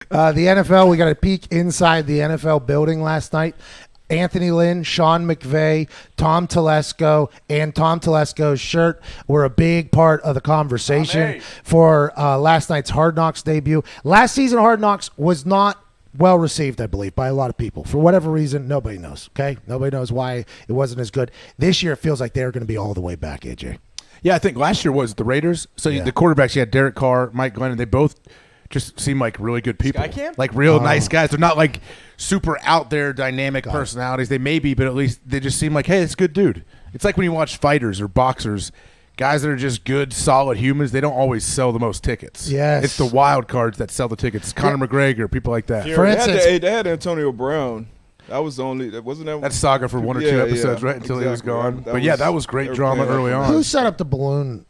The NFL, we got a peek inside the NFL building last night. Anthony Lynn, Sean McVay, Tom Telesco, and Tom Telesco's shirt were a big part of the conversation for last night's Hard Knocks debut. Last season, Hard Knocks was not well received, I believe, by a lot of people. For whatever reason, nobody knows, okay? Nobody knows why it wasn't as good. This year, it feels like they're going to be all the way back, AJ. Yeah, I think last year was the Raiders. So the quarterbacks, you had Derek Carr, Mike Glennon, they both just seem like really good people. Like real nice guys. They're not like super out there dynamic personalities. They may be, but at least they just seem like, hey, it's a good dude. It's like when you watch fighters or boxers, guys that are just good, solid humans, they don't always sell the most tickets. Yes. It's the wild cards that sell the tickets. Conor McGregor, people like that. For instance, they had Antonio Brown. That was the only – wasn't that – That's saga for one or two episodes, right, until he was gone. But that was great drama early on. Who set up the balloon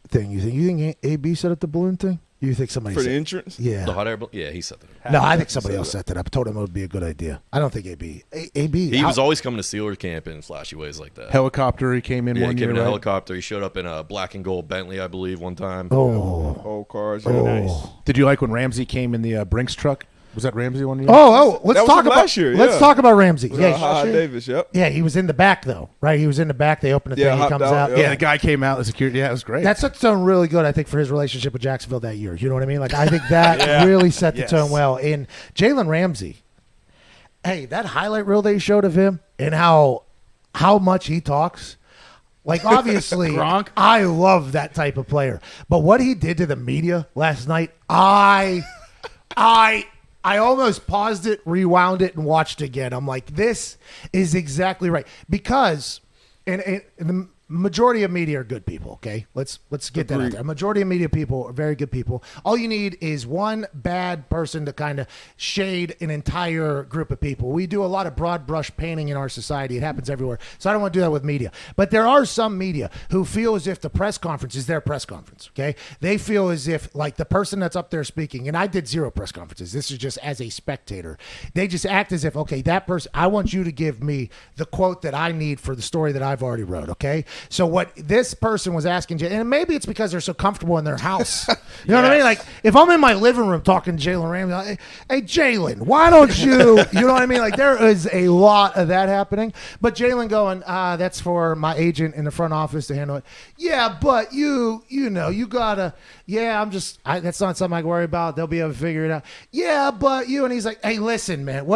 thing? You think AB set up the balloon thing? You think somebody for the entrance? Yeah. The hot air balloon? Yeah, he set that up. No, I think somebody else set that up. I told him it would be a good idea. I don't think AB. He was always coming to Steelers camp in flashy ways like that. Helicopter, he came in one year. Yeah, he came in a right? helicopter. He showed up in a black and gold Bentley, I believe, one time. Whole cars. Nice. Did you like when Ramsey came in the Brinks truck? Was that Ramsey one year? Let's talk about last year. Let's talk about Ramsey. Davis. Yep. Yeah, he was in the back though, right? He was in the back. They opened the thing. He comes out. Yeah, the guy came out. The security. Yeah, it was great. That set the tone really good, I think, for his relationship with Jacksonville that year. You know what I mean? Like, I think that really set the tone well. And Jalen Ramsey, hey, that highlight reel they showed of him and how much he talks. Like, obviously, I love that type of player. But what he did to the media last night, I almost paused it, rewound it, and watched again. I'm like, this is exactly right. Because and the majority of media are good people, okay? Let's get that out there. A majority of media people are very good people. All you need is one bad person to kind of shade an entire group of people. We do a lot of broad brush painting in our society. It happens everywhere. So I don't want to do that with media. But there are some media who feel as if the press conference is their press conference, okay? They feel as if, like, the person that's up there speaking, and I did 0 press conferences. This is just as a spectator. They just act as if, okay, that person, I want you to give me the quote that I need for the story that I've already wrote, okay? So what this person was asking, and maybe it's because they're so comfortable in their house. You know what I mean? Like, if I'm in my living room talking to Jalen Ramsey, like, hey, Jalen, why don't you, you know what I mean? Like, there is a lot of that happening. But Jalen going, that's for my agent in the front office to handle it. Yeah, but you know, you gotta, that's not something I can worry about. They'll be able to figure it out. Yeah, but you, and he's like, hey, listen, man,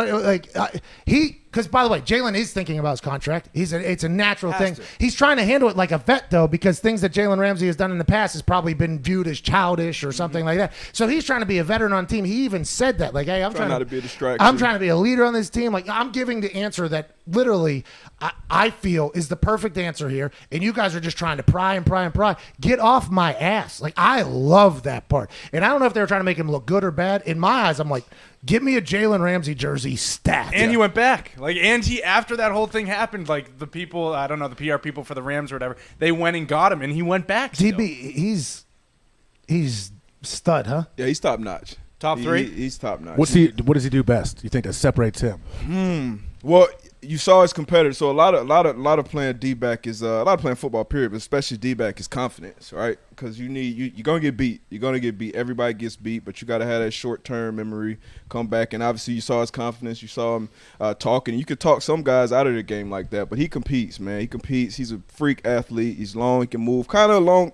because, by the way, Jalen is thinking about his contract. It's a natural thing. He's trying to handle it like a vet, though, because things that Jalen Ramsey has done in the past has probably been viewed as childish or something like that. So he's trying to be a veteran on the team. He even said that, like, hey, I'm trying not to be a distraction. I'm trying to be a leader on this team. Like, I'm giving the answer that literally I feel is the perfect answer here, and you guys are just trying to pry and pry and pry. Get off my ass. Like, I love that part. And I don't know if they were trying to make him look good or bad. In my eyes, I'm like, give me a Jalen Ramsey jersey stat. And he went back. Like, and he, after that whole thing happened, like, the people, I don't know, the PR people for the Rams or whatever, they went and got him, and he went back still. DB, he's stud, huh? Yeah, he's top notch. Top 3? He's top notch. What does he do best? You think that separates him? Well, you saw his competitor. So a lot of playing D-back is a lot of playing football period, but especially D-back is confidence, right? Because you're gonna get beat. You're gonna get beat. Everybody gets beat, but you gotta have that short-term memory, come back, and obviously you saw his confidence. You saw him talking. You could talk some guys out of the game like that, but he competes, man. He competes. He's a freak athlete. He's long. He can move. Kind of along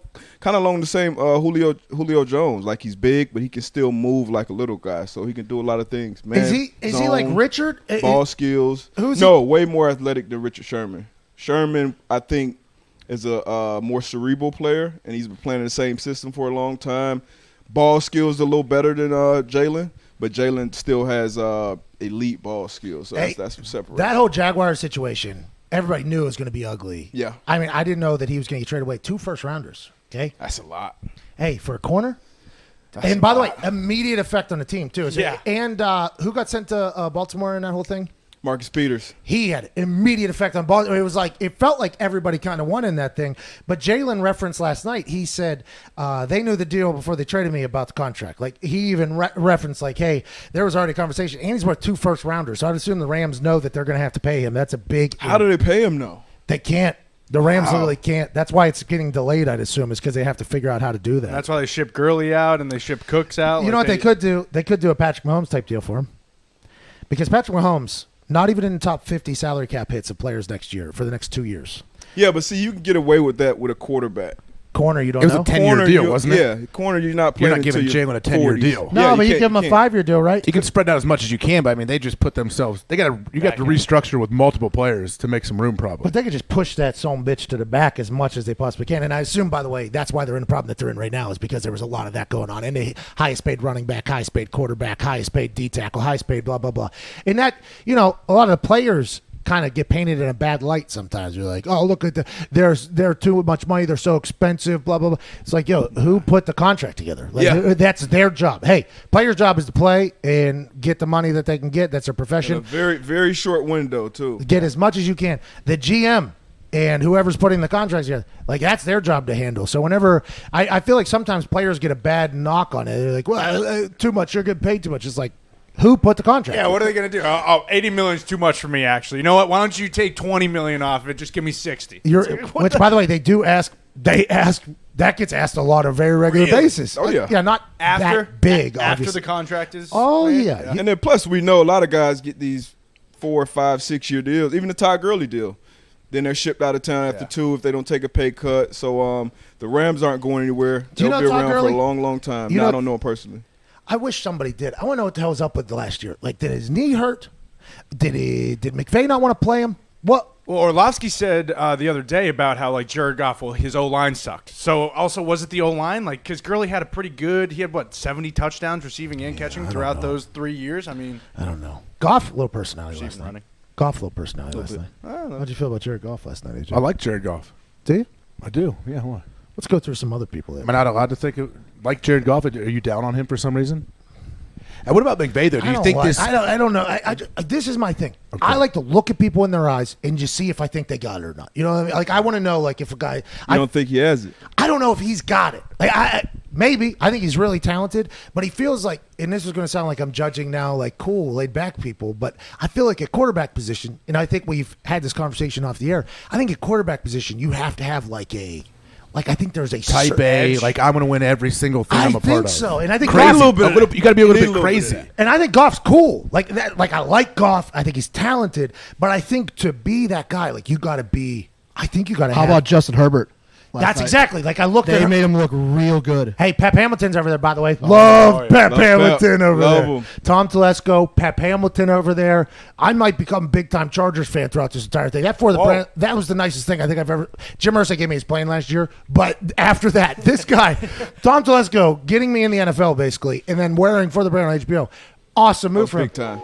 the same Julio Jones. Like, he's big, but he can still move like a little guy. So he can do a lot of things, man. Is he like Richard? Ball skills. Way more athletic than Richard Sherman. Sherman, I think, is a more cerebral player, and he's been playing in the same system for a long time. Ball skills a little better than Jalen, but Jalen still has elite ball skills. So that's what separates. That whole Jaguars situation, everybody knew it was going to be ugly. Yeah. I mean, I didn't know that he was going to get traded away. 2 first-rounders, okay? That's a lot. Hey, for a corner? And by the way, immediate effect on the team, too. Yeah. And who got sent to Baltimore in that whole thing? Marcus Peters. He had immediate effect on Baltimore. It felt like everybody kind of won in that thing. But Jalen referenced last night, he said they knew the deal before they traded me about the contract. Like, he even referenced, like, hey, there was already a conversation. And he's worth 2 first-rounders. So I'd assume the Rams know that they're going to have to pay him. That's a big – How do they pay him, though? They can't. The Rams literally can't. That's why it's getting delayed, I'd assume, is because they have to figure out how to do that. And that's why they ship Gurley out and they ship Cooks out. You know what they could do? They could do a Patrick Mahomes type deal for him. Because Patrick Mahomes, not even in the top 50 salary cap hits of players next year for the next 2 years. Yeah, but see, you can get away with that with a quarterback. Corner, you don't It was know? a 10-year deal, wasn't it? Yeah, corner, you're not playing. You're not giving Jalen a 10-year deal. No, Yeah, but you can't- give him a can't. 5-year deal, right? You can spread out as much as you can, but I mean, they just put themselves. You got to restructure with multiple players to make some room, probably. But they could just push that son bitch to the back as much as they possibly can. And I assume, by the way, that's why they're in the problem that they're in right now is because there was a lot of that going on. And the highest paid running back, highest paid quarterback, highest paid D tackle, highest paid blah, blah, blah. And that, a lot of the players kind of get painted in a bad light sometimes. You're like, oh, look at they're too much money. They're so expensive, blah, blah, blah. It's like, who put the contract together? Like, that's their job. Hey, player's job is to play and get the money that they can get. That's their profession. In a very, very short window, too. Get as much as you can. The GM and whoever's putting the contracts together, like that's their job to handle. So whenever I feel like sometimes players get a bad knock on it. They're like, well, too much. You're getting paid too much. It's like, who put the contract? Yeah, what are they going to do? Oh, $80 million is too much for me, actually. You know what? Why don't you take $20 million off of it? Just give me $60. Which, by the way, they do ask. They ask. That gets asked a lot on a very regular basis. Oh, yeah. Yeah, not that big. After obviously. the contract is. Oh, made? yeah. And then plus, we know a lot of guys get these 4, 5, 6 year deals. Even the Todd Gurley deal. Then they're shipped out of town after 2 if they don't take a pay cut. So the Rams aren't going anywhere. Do you They'll know be Todd around Gurley? for a long, long time. You No, know- I don't know him personally. I wish somebody did. I want to know what the hell was up with the last year. Like, did his knee hurt? Did McVay not want to play him? What? Well, Orlovsky said the other day about how Jared Goff, his O-line sucked. So also, was it the O-line? Because Gurley had he had 70 touchdowns receiving and catching throughout those 3 years? I mean, I don't know. Goff, little personality last night. running. Goff, little personality last night. I don't know. How'd you feel about Jared Goff last night, AJ? I like Jared Goff. Do you? I do. Yeah, why? Let's go through some other people there. Am I not allowed to think like Jared Goff? Are you down on him for some reason? And what about McVay, though? Do you think this? I don't know. This is my thing. Okay. I like to look at people in their eyes and just see if I think they got it or not. You know what I mean? Like, I want to know, if a guy. You don't think he has it? I don't know if he's got it. Maybe. I think he's really talented, but he feels like, and this is going to sound like I'm judging now, cool, laid back people, but I feel like at quarterback position, and I think we've had this conversation off the air, I think at quarterback position, you have to have I think there's a Type A, I'm going to win every single thing I'm a part of. I think so, and I think Crazy. Goff, You got to be a little bit crazy. and I think Goff's cool. I like Goff. I think he's talented, but I think to be that guy, you got to be. I think you got to. How about Justin Herbert? That's exactly I looked at. They made him look real good. Hey, Pep Hamilton's over there, by the way. Love Pep Hamilton over Love there. him. Tom Telesco, Pep Hamilton over there. I might become a big-time Chargers fan throughout this entire thing. That was the nicest thing I think I've ever. Jim Irsay gave me his plane last year, but after that, this guy, Tom Telesco, getting me in the NFL basically, and then wearing For the Brand on HBO. Awesome move for him. Big time.